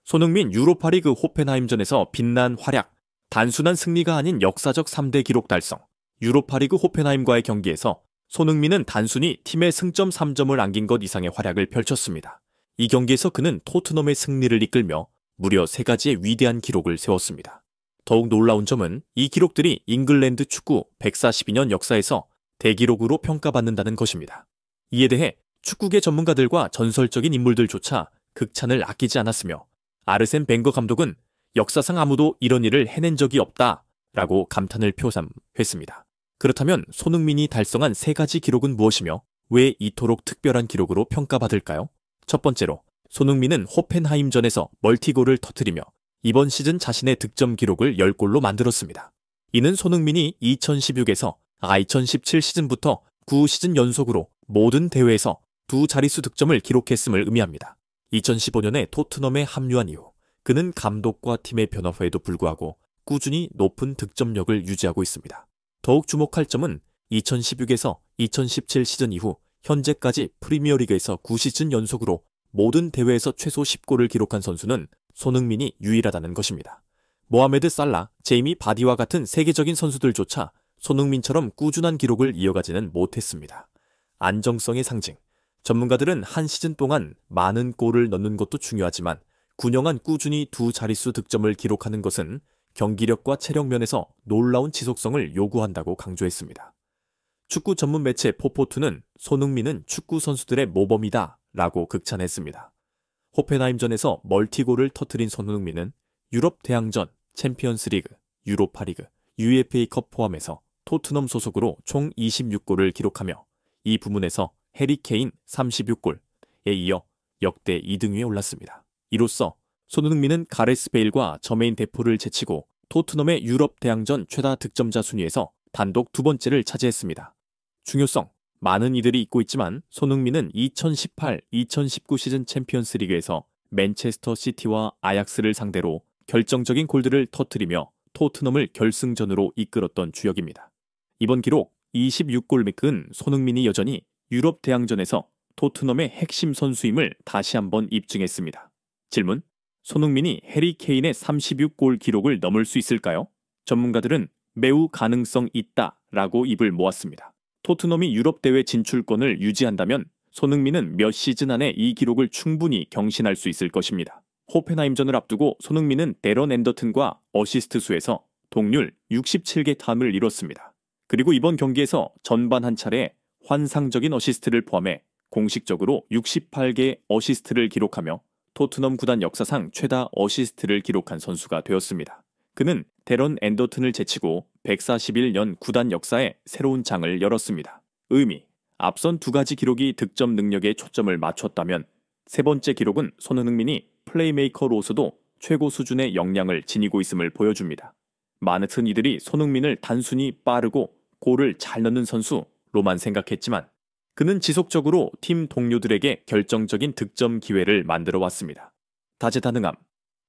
손흥민 유로파리그 호펜하임전에서 빛난 활약, 단순한 승리가 아닌 역사적 3대 기록 달성. 유로파리그 호펜하임과의 경기에서 손흥민은 단순히 팀의 승점 3점을 안긴 것 이상의 활약을 펼쳤습니다. 이 경기에서 그는 토트넘의 승리를 이끌며 무려 3가지의 위대한 기록을 세웠습니다. 더욱 놀라운 점은 이 기록들이 잉글랜드 축구 142년 역사에서 대기록으로 평가받는다는 것입니다. 이에 대해 축구계 전문가들과 전설적인 인물들조차 극찬을 아끼지 않았으며 아르센 벵거 감독은 역사상 아무도 이런 일을 해낸 적이 없다라고 감탄을 표삼했습니다. 그렇다면 손흥민이 달성한 3가지 기록은 무엇이며 왜 이토록 특별한 기록으로 평가받을까요? 첫 번째로 손흥민은 호펜하임전에서 멀티골을 터뜨리며 이번 시즌 자신의 득점 기록을 10골로 만들었습니다. 이는 손흥민이 2016에서 2017 시즌부터 9시즌 연속으로 모든 대회에서 두 자릿수 득점을 기록했음을 의미합니다. 2015년에 토트넘에 합류한 이후 그는 감독과 팀의 변화에도 불구하고 꾸준히 높은 득점력을 유지하고 있습니다. 더욱 주목할 점은 2016에서 2017 시즌 이후 현재까지 프리미어리그에서 9시즌 연속으로 모든 대회에서 최소 10골을 기록한 선수는 손흥민이 유일하다는 것입니다. 모하메드 살라, 제이미 바디와 같은 세계적인 선수들조차 손흥민처럼 꾸준한 기록을 이어가지는 못했습니다. 안정성의 상징. 전문가들은 한 시즌 동안 많은 골을 넣는 것도 중요하지만 균형한 꾸준히 두 자릿수 득점을 기록하는 것은 경기력과 체력 면에서 놀라운 지속성을 요구한다고 강조했습니다. 축구 전문 매체 포포투는 손흥민은 축구 선수들의 모범이다 라고 극찬했습니다. 호펜하임전에서 멀티골을 터뜨린 손흥민은 유럽 대항전, 챔피언스리그, 유로파리그, UEFA컵 포함해서 토트넘 소속으로 총 26골을 기록하며 이 부문에서 해리 케인 36골에 이어 역대 2등 위에 올랐습니다. 이로써 손흥민은 가레스 베일과 저메인 데포를 제치고 토트넘의 유럽 대항전 최다 득점자 순위에서 단독 2번째를 차지했습니다. 중요성. 많은 이들이 잊고 있지만 손흥민은 2018-2019 시즌 챔피언스 리그에서 맨체스터 시티와 아약스를 상대로 결정적인 골들을 터뜨리며 토트넘을 결승전으로 이끌었던 주역입니다. 이번 기록 26골 믹은 손흥민이 여전히 유럽 대항전에서 토트넘의 핵심 선수임을 다시 한번 입증했습니다. 질문. 손흥민이 해리 케인의 36골 기록을 넘을 수 있을까요? 전문가들은 매우 가능성 있다라고 입을 모았습니다. 토트넘이 유럽 대회 진출권을 유지한다면 손흥민은 몇 시즌 안에 이 기록을 충분히 경신할 수 있을 것입니다. 호펜하임전을 앞두고 손흥민은 데런 앤더튼과 어시스트 수에서 동률 67개 탐을 이뤘습니다. 그리고 이번 경기에서 전반 한 차례 환상적인 어시스트를 포함해 공식적으로 68개 어시스트를 기록하며 토트넘 구단 역사상 최다 어시스트를 기록한 선수가 되었습니다. 그는 데런 앤더튼을 제치고 141년 구단 역사에 새로운 장을 열었습니다. 의미. 앞선 2가지 기록이 득점 능력에 초점을 맞췄다면 세 번째 기록은 손흥민이 플레이메이커로서도 최고 수준의 역량을 지니고 있음을 보여줍니다. 많은 이들이 손흥민을 단순히 빠르고 골을 잘 넣는 선수로만 생각했지만 그는 지속적으로 팀 동료들에게 결정적인 득점 기회를 만들어 왔습니다. 다재다능함.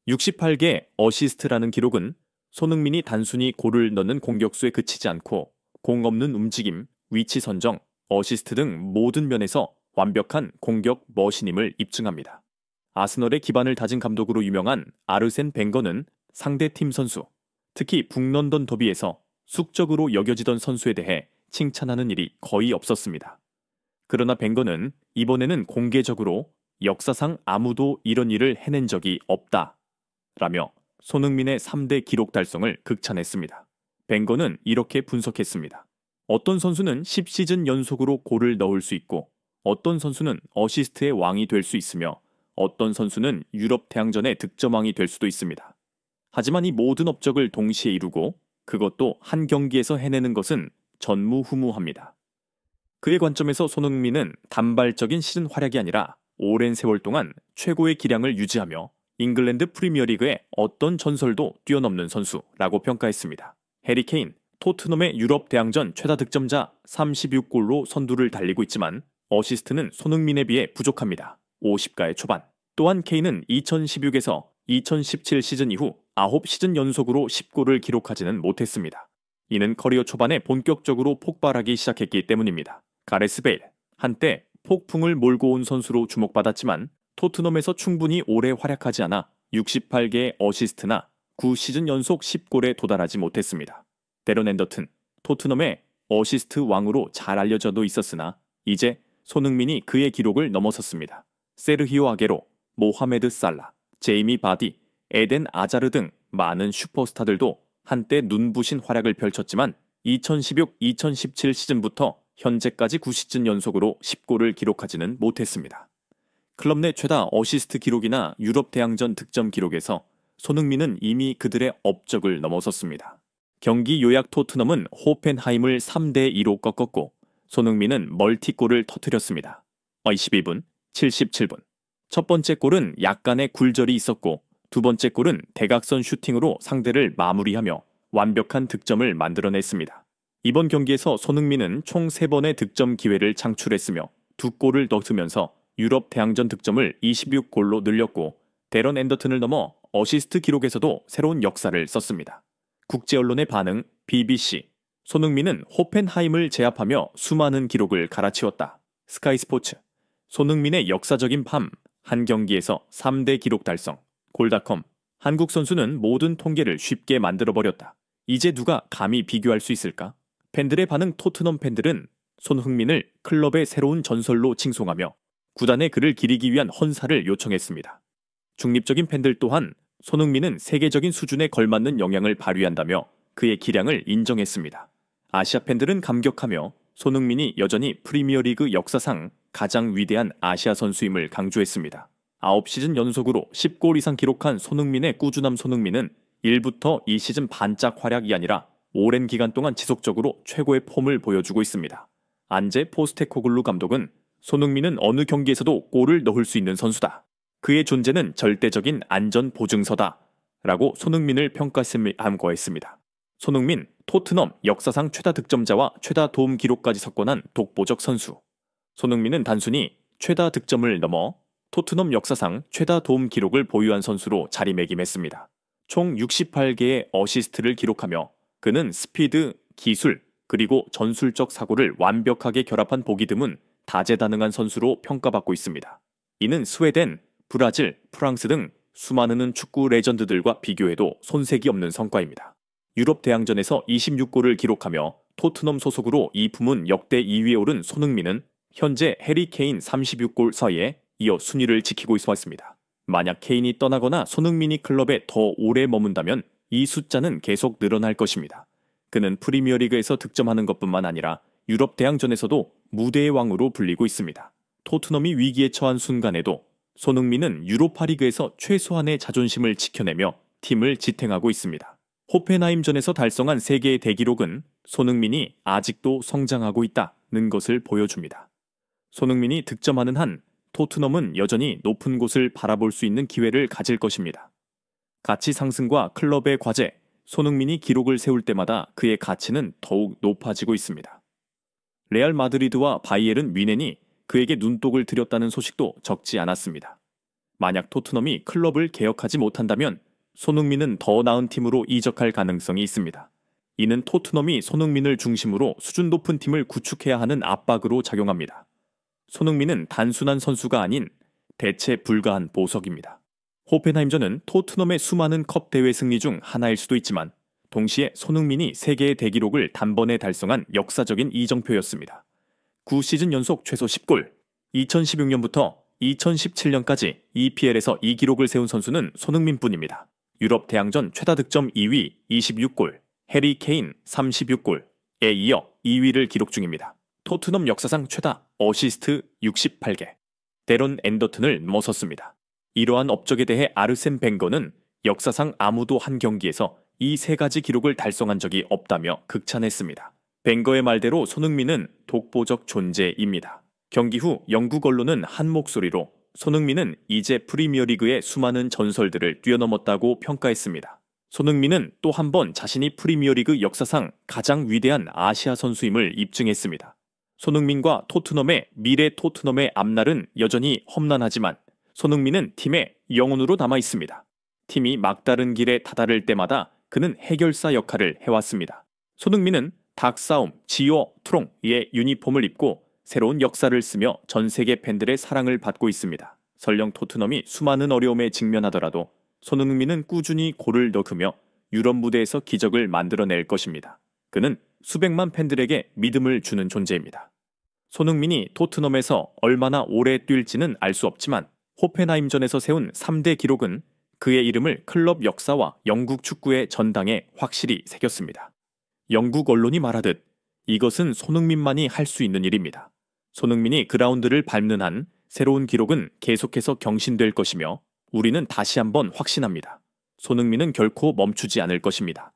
68개 어시스트라는 기록은 손흥민이 단순히 골을 넣는 공격수에 그치지 않고 공 없는 움직임, 위치 선정, 어시스트 등 모든 면에서 완벽한 공격 머신임을 입증합니다. 아스널의 기반을 다진 감독으로 유명한 아르센 벵거는 상대팀 선수, 특히 북런던 더비에서 숙적으로 여겨지던 선수에 대해 칭찬하는 일이 거의 없었습니다. 그러나 벵거는 이번에는 공개적으로 역사상 아무도 이런 일을 해낸 적이 없다 라며 손흥민의 3대 기록 달성을 극찬했습니다. 벵거는 이렇게 분석했습니다. 어떤 선수는 10시즌 연속으로 골을 넣을 수 있고 어떤 선수는 어시스트의 왕이 될 수 있으며 어떤 선수는 유럽 대항전의 득점왕이 될 수도 있습니다. 하지만 이 모든 업적을 동시에 이루고 그것도 한 경기에서 해내는 것은 전무후무합니다. 그의 관점에서 손흥민은 단발적인 시즌 활약이 아니라 오랜 세월 동안 최고의 기량을 유지하며 잉글랜드 프리미어리그의 어떤 전설도 뛰어넘는 선수라고 평가했습니다. 해리 케인, 토트넘의 유럽 대항전 최다 득점자 36골로 선두를 달리고 있지만 어시스트는 손흥민에 비해 부족합니다. 50가의 초반. 또한 케인은 2016에서 2017 시즌 이후 9시즌 연속으로 10골을 기록하지는 못했습니다. 이는 커리어 초반에 본격적으로 폭발하기 시작했기 때문입니다. 가레스 베일, 한때 폭풍을 몰고 온 선수로 주목받았지만 토트넘에서 충분히 오래 활약하지 않아 68개의 어시스트나 9시즌 연속 10골에 도달하지 못했습니다. 데런 앤더튼, 토트넘의 어시스트 왕으로 잘 알려져도 있었으나 이제 손흥민이 그의 기록을 넘어섰습니다. 세르히오 아게로, 모하메드 살라, 제이미 바디, 에덴 아자르 등 많은 슈퍼스타들도 한때 눈부신 활약을 펼쳤지만 2016-2017 시즌부터 현재까지 9시즌 연속으로 10골을 기록하지는 못했습니다. 클럽 내 최다 어시스트 기록이나 유럽 대항전 득점 기록에서 손흥민은 이미 그들의 업적을 넘어섰습니다. 경기 요약 토트넘은 호펜하임을 3대2로 꺾었고 손흥민은 멀티골을 터뜨렸습니다. 22분, 77분. 첫 번째 골은 약간의 굴절이 있었고 두 번째 골은 대각선 슈팅으로 상대를 마무리하며 완벽한 득점을 만들어냈습니다. 이번 경기에서 손흥민은 총 3번의 득점 기회를 창출했으며 2골을 넣으면서 유럽 대항전 득점을 26골로 늘렸고 데런 앤더튼을 넘어 어시스트 기록에서도 새로운 역사를 썼습니다. 국제 언론의 반응 BBC. 손흥민은 호펜하임을 제압하며 수많은 기록을 갈아치웠다. 스카이 스포츠. 손흥민의 역사적인 밤, 한 경기에서 3대 기록 달성. 골닷컴. 한국 선수는 모든 통계를 쉽게 만들어버렸다. 이제 누가 감히 비교할 수 있을까? 팬들의 반응. 토트넘 팬들은 손흥민을 클럽의 새로운 전설로 칭송하며 구단의 그를 기리기 위한 헌사를 요청했습니다. 중립적인 팬들 또한 손흥민은 세계적인 수준에 걸맞는 영향을 발휘한다며 그의 기량을 인정했습니다. 아시아 팬들은 감격하며 손흥민이 여전히 프리미어리그 역사상 가장 위대한 아시아 선수임을 강조했습니다. 9시즌 연속으로 10골 이상 기록한 손흥민의 꾸준함. 손흥민은 1부터 2시즌 반짝 활약이 아니라 오랜 기간 동안 지속적으로 최고의 폼을 보여주고 있습니다. 안제 포스테코글루 감독은 손흥민은 어느 경기에서도 골을 넣을 수 있는 선수다. 그의 존재는 절대적인 안전 보증서다. 라고 손흥민을 평가했습니다. 손흥민, 토트넘 역사상 최다 득점자와 최다 도움 기록까지 석권한 독보적 선수. 손흥민은 단순히 최다 득점을 넘어 토트넘 역사상 최다 도움 기록을 보유한 선수로 자리매김했습니다. 총 68개의 어시스트를 기록하며 그는 스피드, 기술, 그리고 전술적 사고를 완벽하게 결합한 보기 드문 다재다능한 선수로 평가받고 있습니다. 이는 스웨덴, 브라질, 프랑스 등 수많은 축구 레전드들과 비교해도 손색이 없는 성과입니다. 유럽 대항전에서 26골을 기록하며 토트넘 소속으로 이 부문 역대 2위에 오른 손흥민은 현재 해리 케인 36골 사이에 이어 순위를 지키고 있었습니다. 만약 케인이 떠나거나 손흥민이 클럽에 더 오래 머문다면 이 숫자는 계속 늘어날 것입니다. 그는 프리미어리그에서 득점하는 것뿐만 아니라 유럽 대항전에서도 무대의 왕으로 불리고 있습니다. 토트넘이 위기에 처한 순간에도 손흥민은 유로파리그에서 최소한의 자존심을 지켜내며 팀을 지탱하고 있습니다. 호펜하임전에서 달성한 3개의 대기록은 손흥민이 아직도 성장하고 있다는 것을 보여줍니다. 손흥민이 득점하는 한 토트넘은 여전히 높은 곳을 바라볼 수 있는 기회를 가질 것입니다. 가치 상승과 클럽의 과제, 손흥민이 기록을 세울 때마다 그의 가치는 더욱 높아지고 있습니다. 레알 마드리드와 바이에른 뮌헨이 그에게 눈독을 들였다는 소식도 적지 않았습니다. 만약 토트넘이 클럽을 개혁하지 못한다면 손흥민은 더 나은 팀으로 이적할 가능성이 있습니다. 이는 토트넘이 손흥민을 중심으로 수준 높은 팀을 구축해야 하는 압박으로 작용합니다. 손흥민은 단순한 선수가 아닌 대체 불가한 보석입니다. 호펜하임전은 토트넘의 수많은 컵 대회 승리 중 하나일 수도 있지만 동시에 손흥민이 3개의 대기록을 단번에 달성한 역사적인 이정표였습니다. 9시즌 연속 최소 10골, 2016년부터 2017년까지 EPL에서 이 기록을 세운 선수는 손흥민뿐입니다. 유럽 대항전 최다 득점 2위 26골, 해리 케인 36골에 이어 2위를 기록 중입니다. 토트넘 역사상 최다 어시스트 68개, 데런 앤더튼을 넘어섰습니다. 이러한 업적에 대해 아르센 벵거는 역사상 아무도 한 경기에서 이 3가지 기록을 달성한 적이 없다며 극찬했습니다. 벵거의 말대로 손흥민은 독보적 존재입니다. 경기 후 영국 언론은 한 목소리로 손흥민은 이제 프리미어리그의 수많은 전설들을 뛰어넘었다고 평가했습니다. 손흥민은 또 한 번 자신이 프리미어리그 역사상 가장 위대한 아시아 선수임을 입증했습니다. 손흥민과 토트넘의 미래 토트넘의 앞날은 여전히 험난하지만 손흥민은 팀의 영혼으로 남아 있습니다. 팀이 막다른 길에 다다를 때마다 그는 해결사 역할을 해왔습니다. 손흥민은 닭싸움, 지오, 트롱의 유니폼을 입고 새로운 역사를 쓰며 전 세계 팬들의 사랑을 받고 있습니다. 설령 토트넘이 수많은 어려움에 직면하더라도 손흥민은 꾸준히 골을 넣으며 유럽 무대에서 기적을 만들어낼 것입니다. 그는 수백만 팬들에게 믿음을 주는 존재입니다. 손흥민이 토트넘에서 얼마나 오래 뛸지는 알 수 없지만 호펜하임전에서 세운 3대 기록은 그의 이름을 클럽 역사와 영국 축구의 전당에 확실히 새겼습니다. 영국 언론이 말하듯 이것은 손흥민만이 할 수 있는 일입니다. 손흥민이 그라운드를 밟는 한 새로운 기록은 계속해서 경신될 것이며 우리는 다시 한번 확신합니다. 손흥민은 결코 멈추지 않을 것입니다.